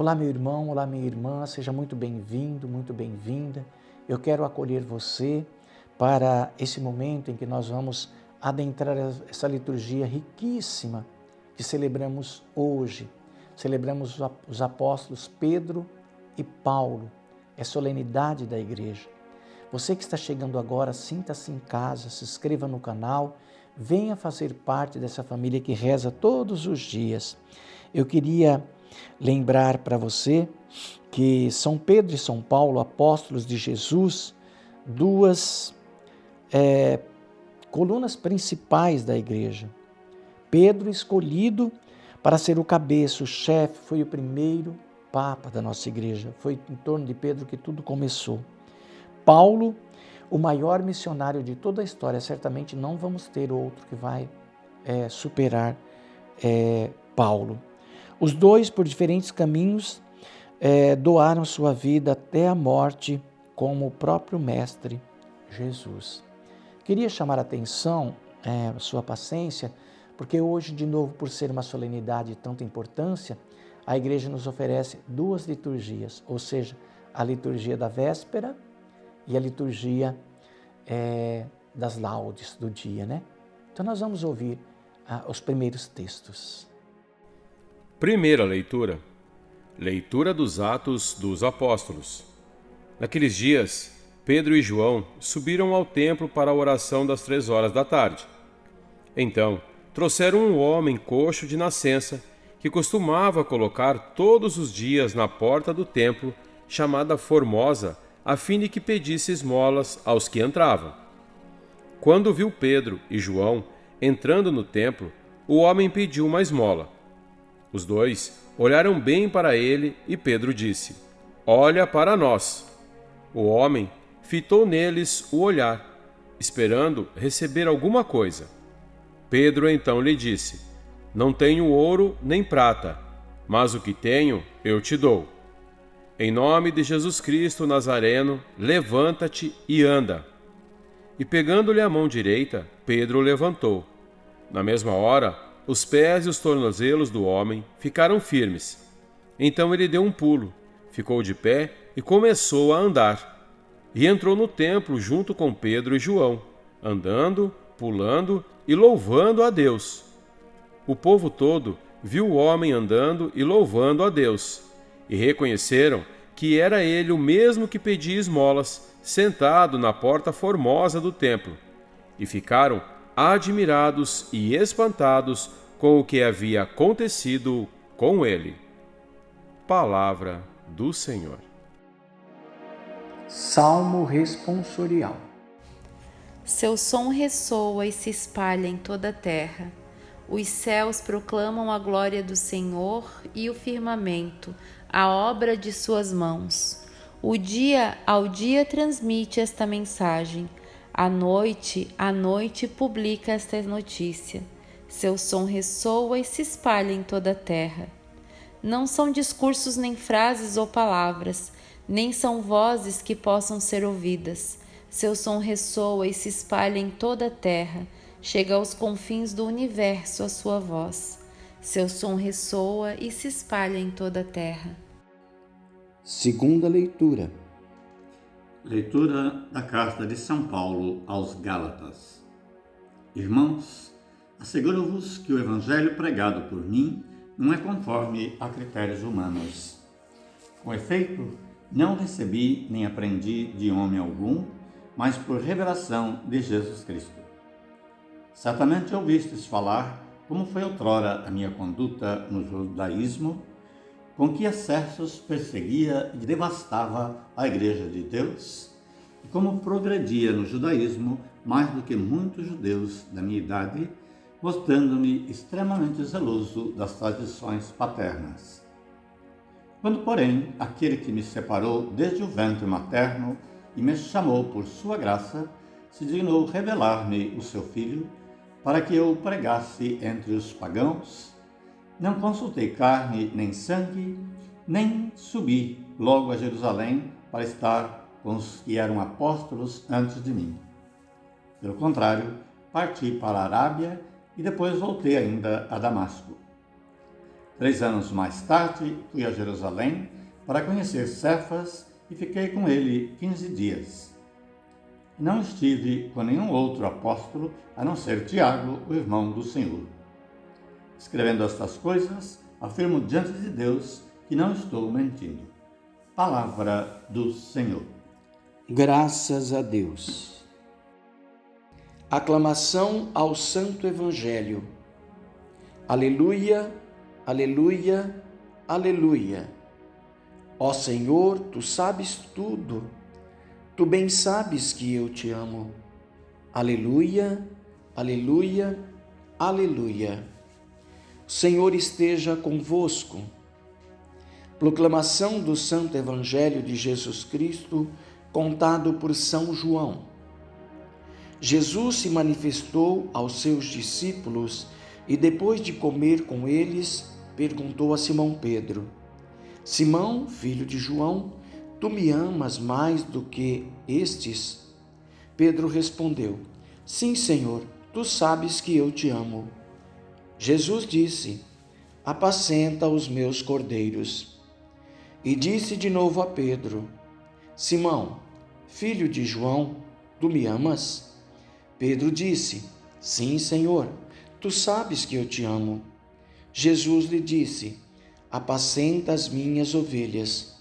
Olá, meu irmão, olá, minha irmã, seja muito bem-vindo, muito bem-vinda. Eu quero acolher você para esse momento em que nós vamos adentrar essa liturgia riquíssima que celebramos hoje. Celebramos os apóstolos Pedro e Paulo, é solenidade da igreja. Você que está chegando agora, sinta-se em casa, se inscreva no canal, venha fazer parte dessa família que reza todos os dias. Eu queria lembrar para você que São Pedro e São Paulo, apóstolos de Jesus, duas colunas principais da igreja. Pedro escolhido para ser o cabeça, o chefe, foi o primeiro papa da nossa igreja. Foi em torno de Pedro que tudo começou. Paulo, o maior missionário de toda a história, certamente não vamos ter outro que vai superar Paulo. Os dois, por diferentes caminhos, doaram sua vida até a morte, como o próprio Mestre Jesus. Queria chamar a atenção, sua paciência, porque hoje, de novo, por ser uma solenidade de tanta importância, a igreja nos oferece duas liturgias, ou seja, a liturgia da véspera e a liturgia das laudes do dia, né? Então nós vamos ouvir os primeiros textos. Primeira leitura. Leitura dos Atos dos Apóstolos. Naqueles dias, Pedro e João subiram ao templo para a oração das 3 horas da tarde. Então, trouxeram um homem coxo de nascença, que costumava colocar todos os dias na porta do templo, chamada Formosa, a fim de que pedisse esmolas aos que entravam. Quando viu Pedro e João entrando no templo, o homem pediu uma esmola. Os dois olharam bem para ele e Pedro disse: "Olha para nós." O homem fitou neles o olhar, esperando receber alguma coisa. Pedro então lhe disse: "Não tenho ouro nem prata, mas o que tenho eu te dou. Em nome de Jesus Cristo Nazareno, levanta-te e anda." E pegando-lhe a mão direita, Pedro o levantou. Na mesma hora, os pés e os tornozelos do homem ficaram firmes. Então ele deu um pulo, ficou de pé e começou a andar. E entrou no templo junto com Pedro e João, andando, pulando e louvando a Deus. O povo todo viu o homem andando e louvando a Deus, e reconheceram que era ele o mesmo que pedia esmolas, sentado na porta formosa do templo, e ficaram admirados e espantados com o que havia acontecido com ele. Palavra do Senhor. Salmo responsorial. Seu som ressoa e se espalha em toda a terra. Os céus proclamam a glória do Senhor e o firmamento, a obra de suas mãos. O dia ao dia transmite esta mensagem. À noite publica esta notícia. Seu som ressoa e se espalha em toda a terra. Não são discursos nem frases ou palavras, nem são vozes que possam ser ouvidas. Seu som ressoa e se espalha em toda a terra, chega aos confins do universo a sua voz. Seu som ressoa e se espalha em toda a terra. Segunda leitura. Leitura da Carta de São Paulo aos Gálatas. Irmãos, asseguro-vos que o evangelho pregado por mim não é conforme a critérios humanos. Com efeito, não recebi nem aprendi de homem algum, mas por revelação de Jesus Cristo. Certamente ouvistes falar como foi outrora a minha conduta no judaísmo, com que excessos perseguia e devastava a Igreja de Deus, e como progredia no judaísmo mais do que muitos judeus da minha idade, mostrando-me extremamente zeloso das tradições paternas. Quando, porém, aquele que me separou desde o ventre materno e me chamou por sua graça, se dignou revelar-me o seu Filho, para que eu o pregasse entre os pagãos, não consultei carne nem sangue, nem subi logo a Jerusalém para estar com os que eram apóstolos antes de mim. Pelo contrário, parti para a Arábia e depois voltei ainda a Damasco. 3 anos mais tarde, fui a Jerusalém para conhecer Cefas e fiquei com ele 15 dias. Não estive com nenhum outro apóstolo, a não ser Tiago, o irmão do Senhor. Escrevendo estas coisas, afirmo diante de Deus que não estou mentindo. Palavra do Senhor. Graças a Deus. Aclamação ao Santo Evangelho. Aleluia, aleluia, aleluia. Ó Senhor, Tu sabes tudo. Tu bem sabes que eu te amo. Aleluia, aleluia, aleluia. O Senhor esteja convosco. Proclamação do Santo Evangelho de Jesus Cristo, contado por São João. Jesus se manifestou aos seus discípulos e, depois de comer com eles, perguntou a Simão Pedro: Simão, filho de João, tu me amas mais do que estes? Pedro respondeu: Sim, Senhor, tu sabes que eu te amo. Jesus disse: Apacenta os meus cordeiros. E disse de novo a Pedro: Simão, filho de João, tu me amas? Pedro disse: Sim, Senhor, tu sabes que eu te amo. Jesus lhe disse: Apacenta as minhas ovelhas.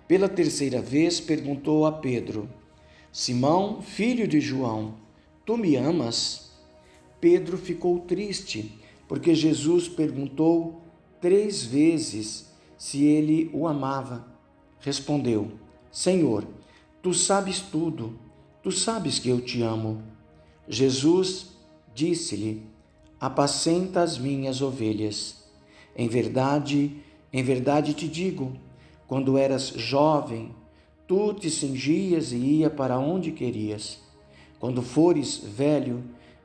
Pela terceira vez perguntou a Pedro: Simão, filho de João, tu me amas? Pedro ficou triste, porque Jesus perguntou 3 vezes se ele o amava. Respondeu: Senhor, tu sabes tudo, tu sabes que eu te amo. Jesus disse-lhe: Apacenta as minhas ovelhas. Em verdade te digo, quando eras jovem, tu te cingias e ia para onde querias. Quando fores velho,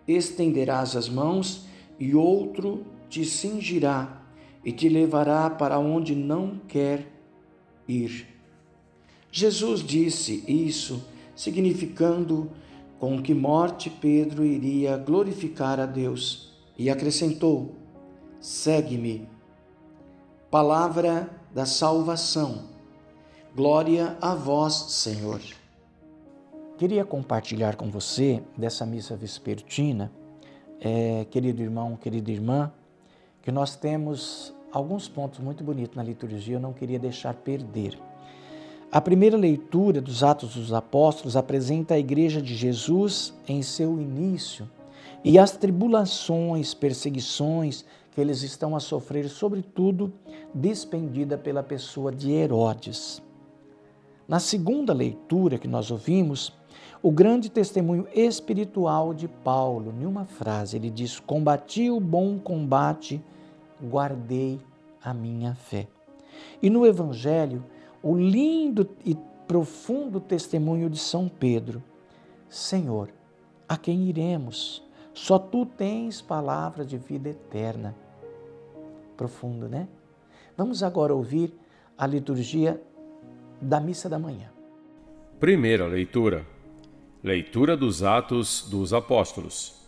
estenderás as mãos e outro te cingirá e te levará para onde não quer ir. Jesus disse isso, significando com que morte Pedro iria glorificar a Deus, e acrescentou: Segue-me. Palavra da salvação. Glória a vós, Senhor. Queria compartilhar com você dessa missa vespertina, querido irmão, querida irmã, que nós temos alguns pontos muito bonitos na liturgia, eu não queria deixar perder. A primeira leitura dos Atos dos Apóstolos apresenta a Igreja de Jesus em seu início e as tribulações, perseguições que eles estão a sofrer, sobretudo despendida pela pessoa de Herodes. Na segunda leitura que nós ouvimos, o grande testemunho espiritual de Paulo, em uma frase, ele diz: Combati o bom combate, guardei a minha fé. E no Evangelho, o lindo e profundo testemunho de São Pedro: Senhor, a quem iremos? Só Tu tens palavra de vida eterna. Profundo, né? Vamos agora ouvir a liturgia da missa da manhã. Primeira leitura. Leitura dos Atos dos Apóstolos.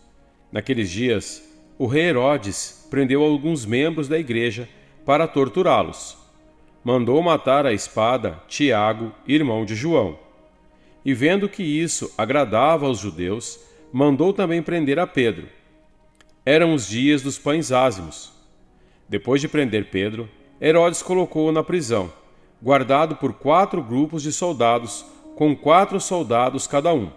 Naqueles dias, o rei Herodes prendeu alguns membros da igreja para torturá-los. Mandou matar à espada Tiago, irmão de João. E vendo que isso agradava aos judeus, mandou também prender a Pedro. Eram os dias dos pães ázimos. Depois de prender Pedro, Herodes colocou-o na prisão, guardado por 4 grupos de soldados, com 4 soldados cada um.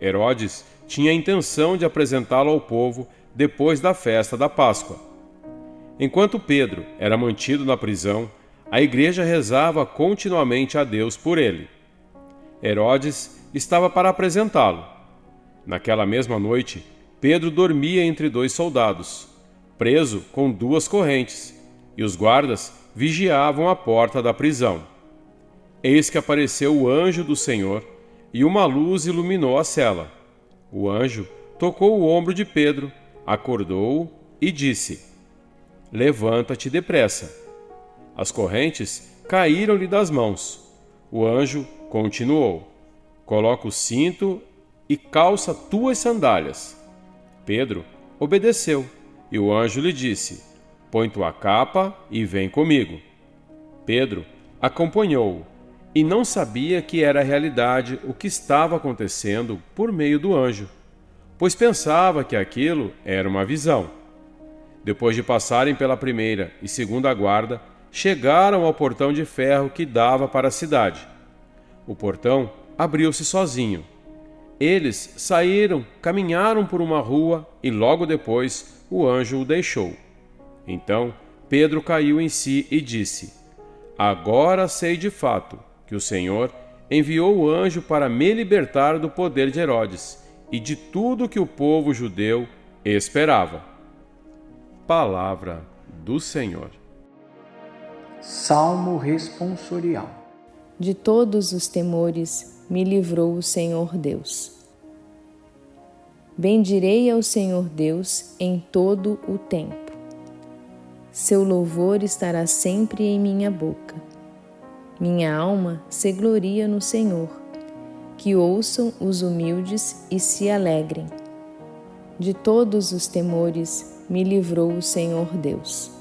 Herodes tinha a intenção de apresentá-lo ao povo depois da festa da Páscoa. Enquanto Pedro era mantido na prisão, a igreja rezava continuamente a Deus por ele. Herodes estava para apresentá-lo. Naquela mesma noite, Pedro dormia entre 2 soldados, preso com 2 correntes, e os guardas vigiavam a porta da prisão. Eis que apareceu o anjo do Senhor, e uma luz iluminou a cela. O anjo tocou o ombro de Pedro, acordou-o e disse: Levanta-te depressa. As correntes caíram-lhe das mãos. O anjo continuou: Coloca o cinto e calça tuas sandálias. Pedro obedeceu, e o anjo lhe disse: põe tua capa e vem comigo. Pedro acompanhou-o e não sabia que era realidade o que estava acontecendo por meio do anjo, pois pensava que aquilo era uma visão. Depois de passarem pela primeira e segunda guarda, chegaram ao portão de ferro que dava para a cidade. O portão abriu-se sozinho. Eles saíram, caminharam por uma rua e logo depois o anjo o deixou. Então Pedro caiu em si e disse: Agora sei de fato que o Senhor enviou o anjo para me libertar do poder de Herodes e de tudo que o povo judeu esperava. Palavra do Senhor. Salmo responsorial. De todos os temores me livrou o Senhor Deus. Bendirei ao Senhor Deus em todo o tempo. Seu louvor estará sempre em minha boca. Minha alma se gloria no Senhor. Que ouçam os humildes e se alegrem. De todos os temores me livrou o Senhor Deus.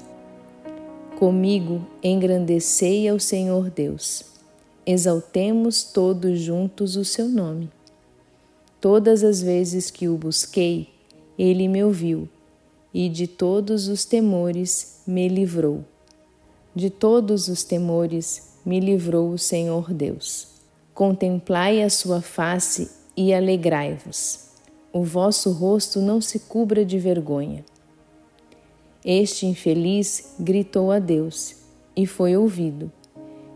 Comigo engrandecei ao Senhor Deus. Exaltemos todos juntos o seu nome. Todas as vezes que o busquei, ele me ouviu, e de todos os temores me livrou. De todos os temores me livrou o Senhor Deus. Contemplai a sua face e alegrai-vos. O vosso rosto não se cubra de vergonha. Este infeliz gritou a Deus, e foi ouvido,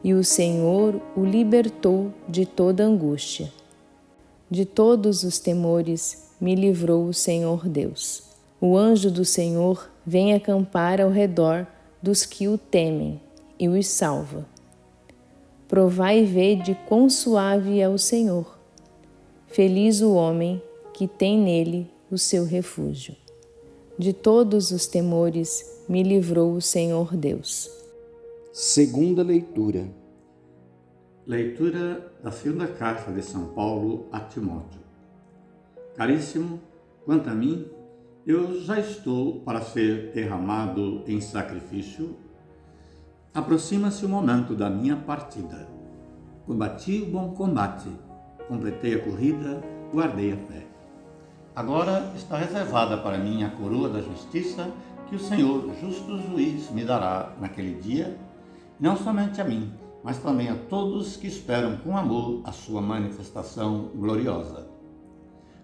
e o Senhor o libertou de toda angústia. De todos os temores me livrou o Senhor Deus. O anjo do Senhor vem acampar ao redor dos que o temem e os salva. Provai e vede quão suave é o Senhor. Feliz o homem que tem nele o seu refúgio. De todos os temores me livrou o Senhor Deus. Segunda leitura. Leitura da segunda carta de São Paulo a Timóteo. Caríssimo, quanto a mim, eu já estou para ser derramado em sacrifício. Aproxima-se o momento da minha partida. Combati o bom combate, completei a corrida, guardei a fé. Agora está reservada para mim a coroa da justiça que o Senhor, justo juiz, me dará naquele dia, não somente a mim, mas também a todos que esperam com amor a sua manifestação gloriosa.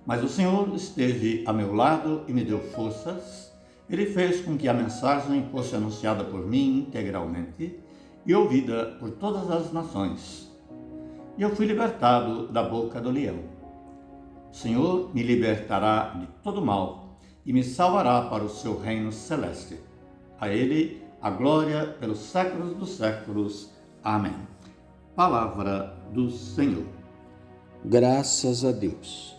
Mas o Senhor esteve a meu lado e me deu forças. Ele fez com que a mensagem fosse anunciada por mim integralmente e ouvida por todas as nações. E eu fui libertado da boca do leão. O Senhor me libertará de todo mal e me salvará para o seu reino celeste. A Ele a glória pelos séculos dos séculos. Amém. Palavra do Senhor. Graças a Deus.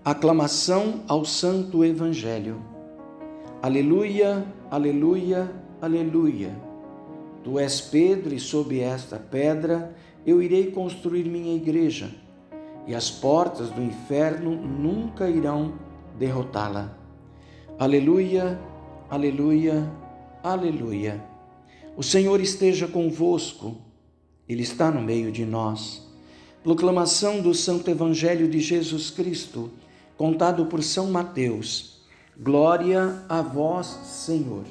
Aclamação ao Santo Evangelho. Aleluia, aleluia, aleluia. Tu és Pedro, e sob esta pedra eu irei construir minha igreja, e as portas do inferno nunca irão derrotá-la. Aleluia, aleluia, aleluia. O Senhor esteja convosco, Ele está no meio de nós. Proclamação do Santo Evangelho de Jesus Cristo, contado por São Mateus. Glória a vós, Senhor.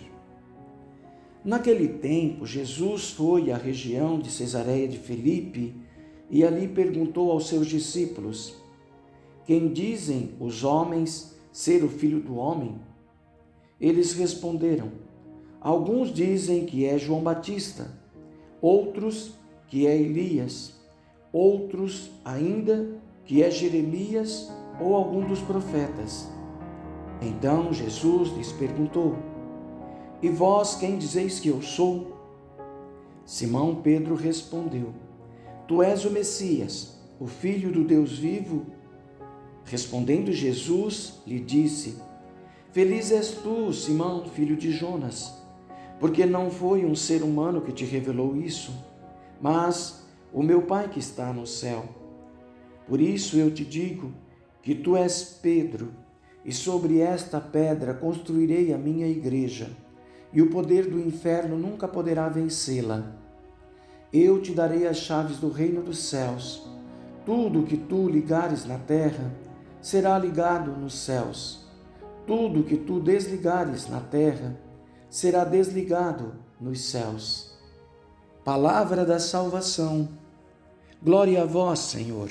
Naquele tempo, Jesus foi à região de Cesareia de Filipe e ali perguntou aos seus discípulos: Quem dizem os homens ser o Filho do Homem? Eles responderam: Alguns dizem que é João Batista, outros que é Elias, outros ainda que é Jeremias ou algum dos profetas. Então Jesus lhes perguntou: E vós quem dizeis que eu sou? Simão Pedro respondeu: Tu és o Messias, o Filho do Deus vivo. Respondendo Jesus, lhe disse: Feliz és tu, Simão, filho de Jonas, porque não foi um ser humano que te revelou isso, mas o meu Pai que está no céu. Por isso eu te digo que tu és Pedro, e sobre esta pedra construirei a minha igreja, e o poder do inferno nunca poderá vencê-la. Eu te darei as chaves do reino dos céus. Tudo que tu ligares na terra será ligado nos céus. Tudo que tu desligares na terra será desligado nos céus. Palavra da salvação. Glória a vós, Senhor.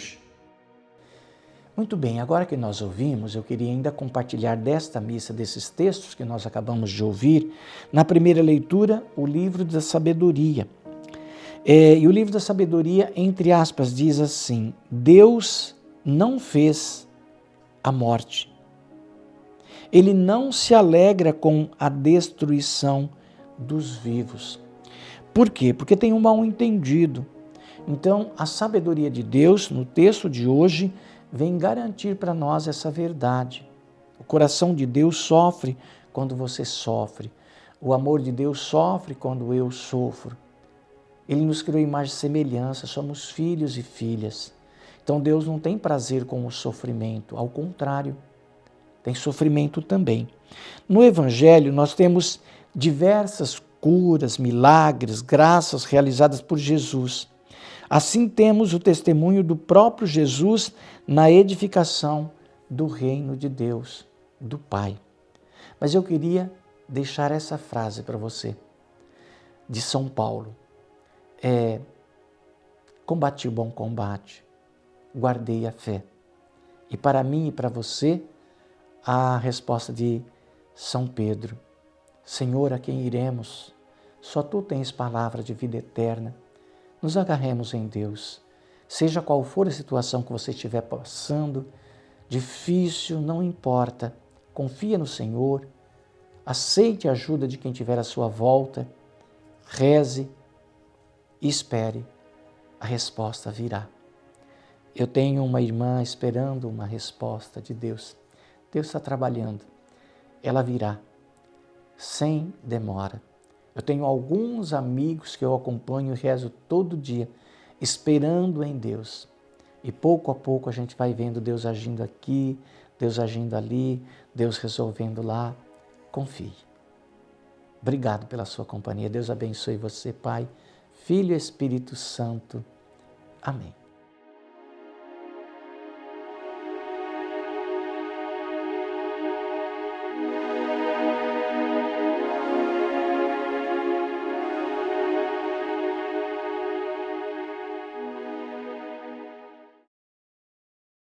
Muito bem, agora que nós ouvimos, eu queria ainda compartilhar desta missa, desses textos que nós acabamos de ouvir, na primeira leitura, o livro da sabedoria. E o livro da sabedoria, entre aspas, diz assim: Deus não fez a morte. Ele não se alegra com a destruição dos vivos. Por quê? Porque tem um mal-entendido. Então, a sabedoria de Deus, no texto de hoje, vem garantir para nós essa verdade. O coração de Deus sofre quando você sofre. O amor de Deus sofre quando eu sofro. Ele nos criou imagem e semelhança, somos filhos e filhas. Então Deus não tem prazer com o sofrimento, ao contrário, tem sofrimento também. No Evangelho nós temos diversas curas, milagres, graças realizadas por Jesus. Assim temos o testemunho do próprio Jesus na edificação do reino de Deus, do Pai. Mas eu queria deixar essa frase para você, de São Paulo. Combati o bom combate, guardei a fé. E para mim e para você, a resposta de São Pedro: Senhor, a quem iremos? Só Tu tens palavra de vida eterna. Nos agarremos em Deus. Seja qual for a situação que você estiver passando, difícil, não importa. Confia no Senhor, aceite a ajuda de quem estiver à sua volta, reze e espere. A resposta virá. Eu tenho uma irmã esperando uma resposta de Deus. Deus está trabalhando. Ela virá, sem demora. Eu tenho alguns amigos que eu acompanho e rezo todo dia, esperando em Deus. E pouco a pouco a gente vai vendo Deus agindo aqui, Deus agindo ali, Deus resolvendo lá. Confie. Obrigado pela sua companhia. Deus abençoe você, Pai, Filho e Espírito Santo. Amém.